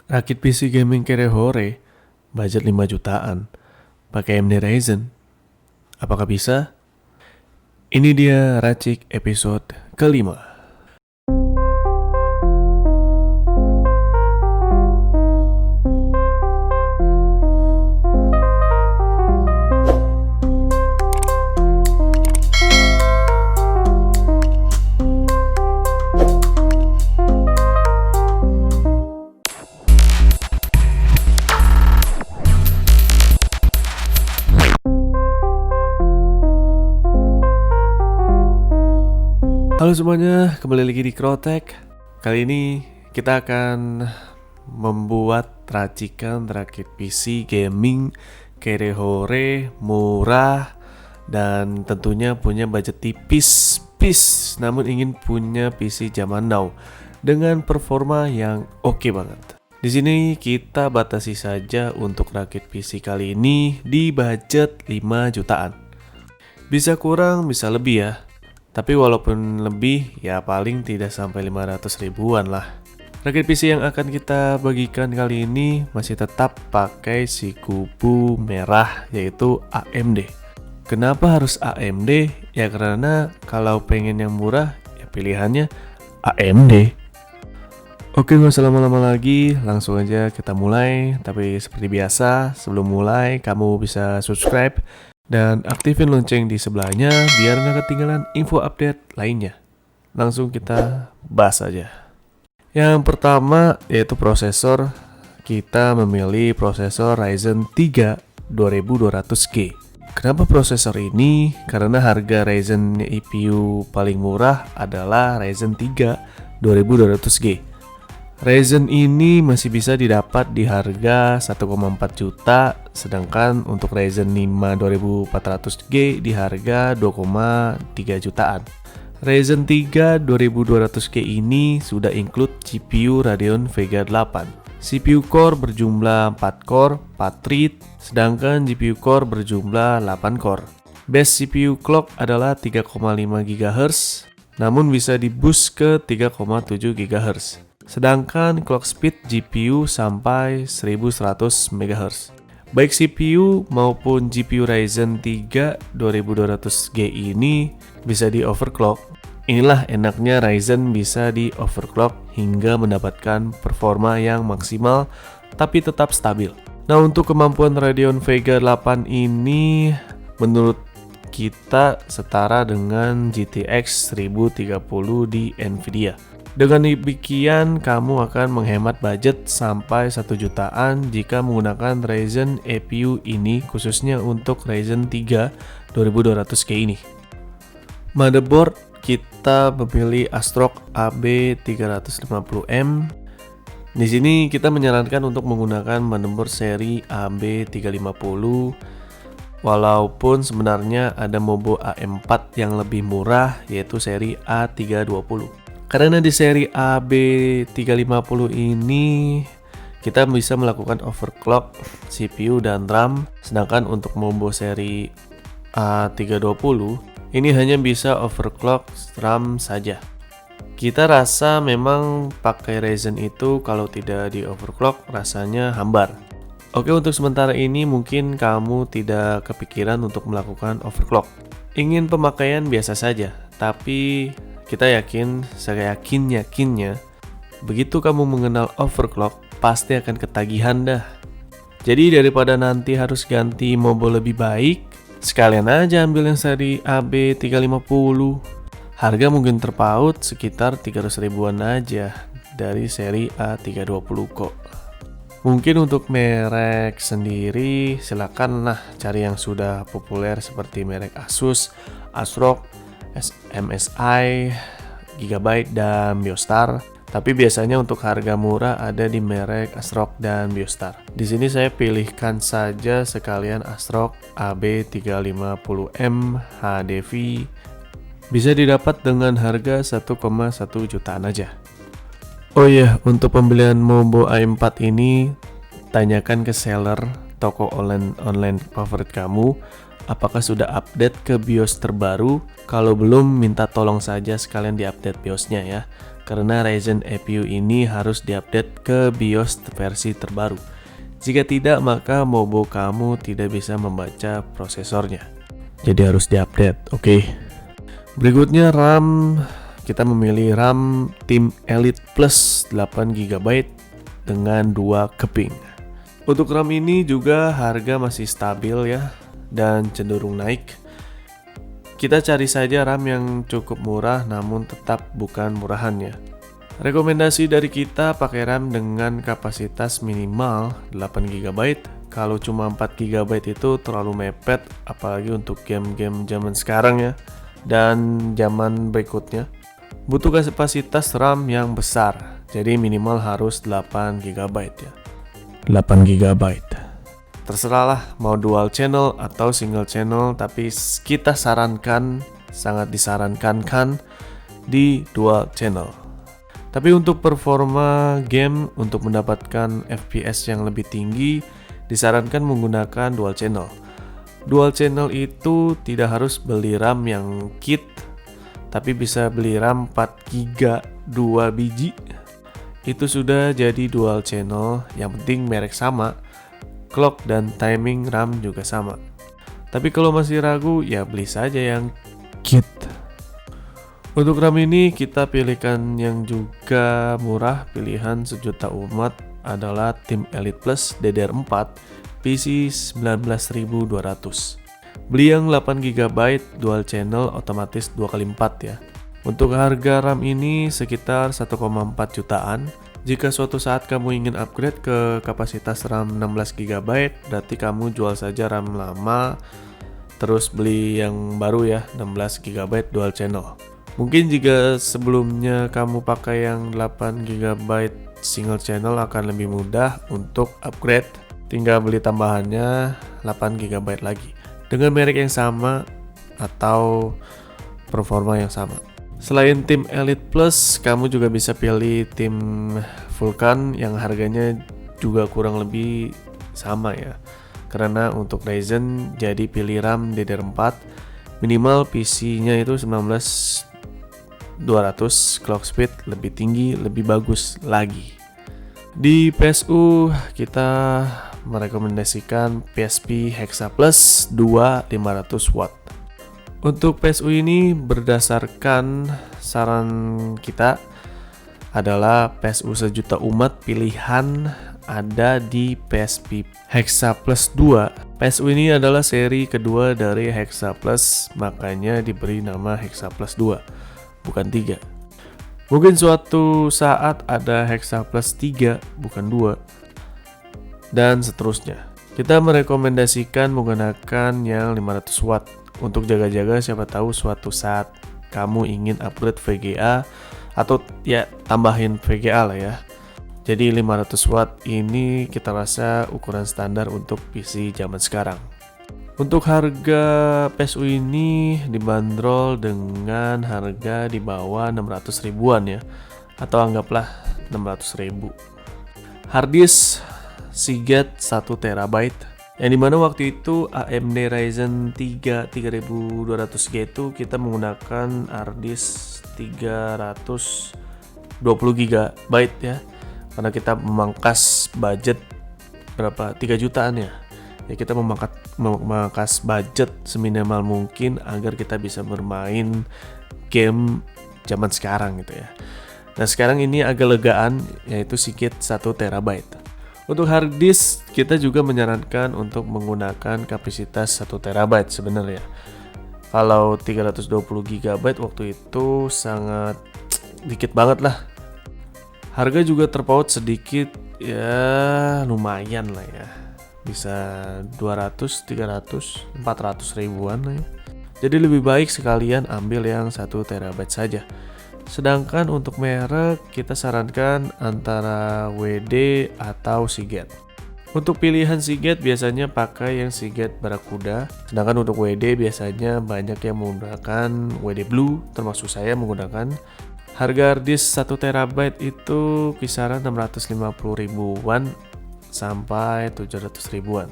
Rakit PC gaming Hore, budget 5 jutaan, pakai AMD Ryzen. Apakah bisa? Ini dia Racik episode kelima. Halo semuanya, kembali lagi di Krotek. Kali ini kita akan membuat racikan rakit PC gaming Hore, murah, dan tentunya punya budget tipis, namun ingin punya PC zaman now dengan performa yang oke banget. Di sini kita batasi saja untuk rakit PC kali ini di budget 5 jutaan. Bisa kurang, bisa lebih ya. Tapi walaupun lebih, ya paling tidak sampai 500 ribuan lah. Rakit PC yang akan kita bagikan kali ini masih tetap pakai si kubu merah, yaitu AMD. Kenapa harus AMD? Ya karena kalau pengen yang murah, ya pilihannya AMD. Oke, gak usah lama-lama lagi, langsung aja kita mulai. Tapi seperti biasa, sebelum mulai kamu bisa subscribe dan aktifin lonceng di sebelahnya biar nggak ketinggalan info update lainnya. Langsung kita bahas aja. Yang pertama yaitu prosesor. Kita memilih prosesor Ryzen 3 2200G. Kenapa prosesor ini? Karena harga Ryzen CPU paling murah adalah Ryzen 3 2200G. Ryzen ini masih bisa didapat di harga 1,4 juta, sedangkan untuk Ryzen 5 2400G di harga 2,3 jutaan. Ryzen 3 2200G ini sudah include GPU Radeon Vega 8. CPU core berjumlah 4 core, 4 thread, sedangkan GPU core berjumlah 8 core. Base CPU clock adalah 3,5 GHz, namun bisa di boost ke 3,7 GHz. Sedangkan clock speed GPU sampai 1100 MHz. Baik CPU maupun GPU Ryzen 3 2200G ini bisa di overclock. Inilah enaknya Ryzen bisa di overclock hingga mendapatkan performa yang maksimal tapi tetap stabil. Nah, untuk kemampuan Radeon Vega 8 ini menurut kita setara dengan GTX 1030 di Nvidia. Dengan demikian, kamu akan menghemat budget sampai 1 jutaan jika menggunakan Ryzen EPU ini, khususnya untuk Ryzen 3 2200K ini. Motherboard kita memilih ASRock AB350M. Di sini kita menyarankan untuk menggunakan motherboard seri AB350, walaupun sebenarnya ada Mobo AM4 yang lebih murah, yaitu seri A320. Karena di seri AB350 ini kita bisa melakukan overclock CPU dan RAM, sedangkan untuk Mobo seri A320 ini hanya bisa overclock RAM saja. Kita rasa memang pakai Ryzen itu kalau tidak di overclock rasanya hambar. Oke, untuk sementara ini mungkin kamu tidak kepikiran untuk melakukan overclock. Ingin pemakaian biasa saja, tapi kita yakin, saya yakinnya, begitu kamu mengenal overclock, pasti akan ketagihan dah. Jadi daripada nanti harus ganti Mobo lebih baik, sekalian aja ambil yang seri AB350. Harga mungkin terpaut sekitar 300 ribuan aja dari seri A320 kok. Mungkin untuk merek sendiri silakan lah cari yang sudah populer seperti merek Asus, ASRock, MSI, Gigabyte, dan Biostar. Tapi biasanya untuk harga murah ada di merek ASRock dan Biostar. Di sini saya pilihkan saja sekalian ASRock AB350M HDV. Bisa didapat dengan harga 1,1 jutaan aja. Oh iya, untuk pembelian Mobo AM4 ini tanyakan ke seller toko online favorit kamu apakah sudah update ke BIOS terbaru. Kalau belum, minta tolong saja sekalian diupdate BIOSnya ya. karena Ryzen APU ini harus diupdate ke BIOS versi terbaru. Jika tidak, maka Mobo kamu tidak bisa membaca prosesornya. Jadi harus diupdate, oke. Berikutnya RAM, kita memilih RAM Tim Elite Plus 8GB dengan 2 keping. Untuk RAM ini juga harga masih stabil ya, dan cenderung naik. Kita cari saja RAM yang cukup murah namun tetap bukan murahannya. Rekomendasi dari kita pakai RAM dengan kapasitas minimal 8GB. Kalau cuma 4GB itu terlalu mepet, apalagi untuk game-game zaman sekarang ya, dan zaman berikutnya. Butuh kapasitas RAM yang besar, jadi minimal harus 8GB ya. 8GB. Terserahlah mau dual channel atau single channel, tapi kita sarankan, sangat disarankan kan di dual channel. Tapi untuk performa game, untuk mendapatkan FPS yang lebih tinggi, disarankan menggunakan dual channel. Dual channel itu tidak harus beli RAM yang kit, tapi bisa beli RAM 4GB 2 biji. Itu sudah jadi dual channel, yang penting merek sama. Clock dan timing RAM juga sama. Tapi kalau masih ragu, ya beli saja yang kit. Untuk RAM ini kita pilihkan yang juga murah. Pilihan sejuta umat adalah Tim Elite Plus DDR4 PC 19.200. Beli yang 8GB dual channel otomatis 2x4 ya. Untuk harga RAM ini sekitar 1,4 jutaan. Jika suatu saat kamu ingin upgrade ke kapasitas RAM 16GB, berarti kamu jual saja RAM lama, terus beli yang baru ya, 16GB dual channel. Mungkin jika sebelumnya kamu pakai yang 8GB single channel akan lebih mudah untuk upgrade, tinggal beli tambahannya 8GB lagi, dengan merek yang sama atau performa yang sama. Selain Tim Elite Plus, kamu juga bisa pilih Tim Vulkan yang harganya juga kurang lebih sama ya. Karena untuk Ryzen jadi pilih RAM DDR4, minimal PC-nya itu 19200, clock speed lebih tinggi, lebih bagus lagi. Di PSU kita merekomendasikan PSP Hexa Plus 2 500W. Untuk PSU ini berdasarkan saran kita adalah PSU sejuta umat pilihan ada di PSP Hexa Plus 2. PSU ini adalah seri kedua dari Hexa Plus, makanya diberi nama Hexa Plus 2, bukan 3. Mungkin suatu saat ada Hexa Plus 3, bukan 2, dan seterusnya. Kita merekomendasikan menggunakan yang 500W. Untuk jaga-jaga, siapa tahu suatu saat kamu ingin upgrade VGA atau ya tambahin VGA lah ya. Jadi 500W ini kita rasa ukuran standar untuk PC zaman sekarang. Untuk harga PSU ini dibanderol dengan harga di bawah 600 ribuan ya, atau anggaplah 600 ribu. Harddisk Seagate 1TB, yang dimana waktu itu AMD Ryzen 3 3200G itu kita menggunakan harddisk 320GB ya, karena kita memangkas budget berapa, 3 jutaan ya. Kita memangkas budget seminimal mungkin agar kita bisa bermain game zaman sekarang gitu ya. Nah sekarang ini agak legaan, yaitu Seagate 1TB. Untuk hard disk, kita juga menyarankan untuk menggunakan kapasitas 1TB sebenarnya. Kalau 320GB waktu itu sangat dikit banget lah. Harga juga terpaut sedikit, ya lumayan lah ya. Bisa 200, 300, 400 ribuan lah ya. Jadi lebih baik sekalian ambil yang 1TB saja. Sedangkan untuk merek kita sarankan antara WD atau Seagate. Untuk pilihan Seagate biasanya pakai yang Seagate Barracuda, sedangkan untuk WD biasanya banyak yang menggunakan WD Blue, termasuk saya menggunakan. Harga harddisk 1TB itu kisaran 650 ribuan sampai 700 ribuan.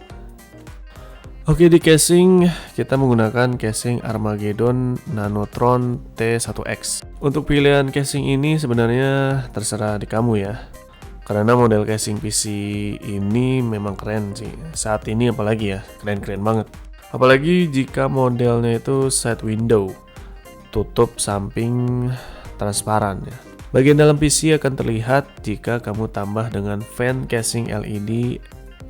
Oke, di casing kita menggunakan casing Armageddon Nanotron T1X. Untuk pilihan casing ini sebenarnya terserah di kamu ya. Karena model casing PC ini memang keren sih. Saat ini apalagi ya, keren-keren banget. Apalagi jika modelnya itu side window, tutup samping transparan ya. Bagian dalam PC akan terlihat jika kamu tambah dengan fan casing LED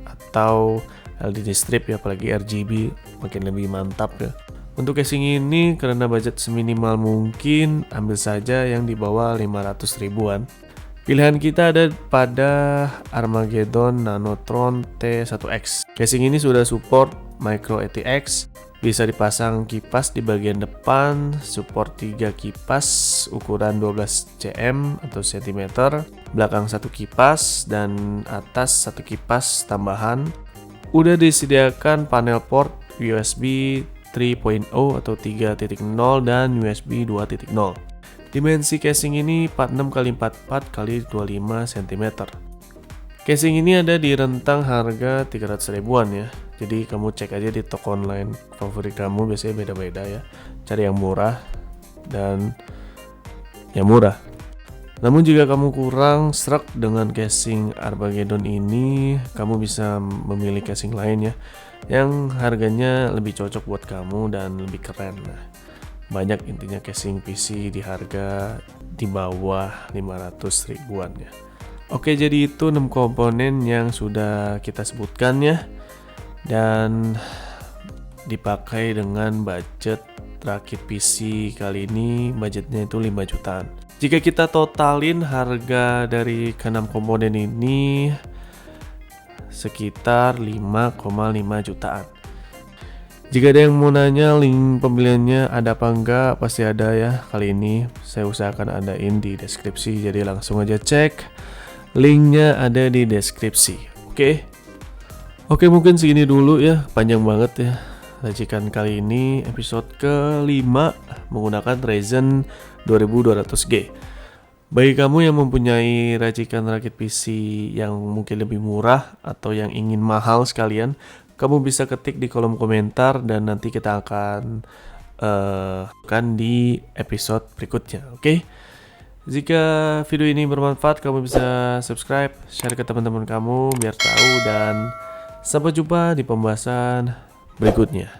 atau LED strip ya, apalagi RGB makin lebih mantap ya. Untuk casing ini karena budget seminimal mungkin, ambil saja yang di bawah 500 ribuan. Pilihan kita ada pada Armageddon Nanotron T1X. Casing ini sudah support micro ATX, bisa dipasang kipas di bagian depan, support 3 kipas ukuran 12 cm atau cm, belakang 1 kipas dan atas 1 kipas tambahan. Udah disediakan panel port USB 3.0 atau 3.0 dan USB 2.0. Dimensi casing ini 46x44 x 25 cm. Casing ini ada di rentang harga 300 ribuan ya. Jadi kamu cek aja di toko online favorit kamu, biasanya beda-beda ya. Cari yang murah dan yang murah. Namun jika kamu kurang sreg dengan casing Armageddon ini, kamu bisa memilih casing lain ya, yang harganya lebih cocok buat kamu dan lebih keren. Nah, banyak intinya casing PC di harga di bawah 500 ribuan ya. Oke, jadi itu 6 komponen yang sudah kita sebutkan ya, dan dipakai dengan budget rakit PC kali ini, budgetnya itu 5 jutaan. Jika kita totalin harga dari ke-6 komponen ini sekitar 5,5 jutaan. Jika ada yang mau nanya link pembeliannya ada apa enggak, pasti ada ya. Kali ini saya usahakan adain di deskripsi, jadi langsung aja cek. Linknya ada di deskripsi. Oke, mungkin segini dulu ya, panjang banget ya racikan kali ini, episode ke-5 menggunakan Ryzen 2200G. Bagi kamu yang mempunyai racikan rakit PC yang mungkin lebih murah atau yang ingin mahal sekalian, kamu bisa ketik di kolom komentar dan nanti kita akan di episode berikutnya. Jika video ini bermanfaat, kamu bisa subscribe, share ke teman-teman kamu biar tahu, dan sampai jumpa di pembahasan berikutnya.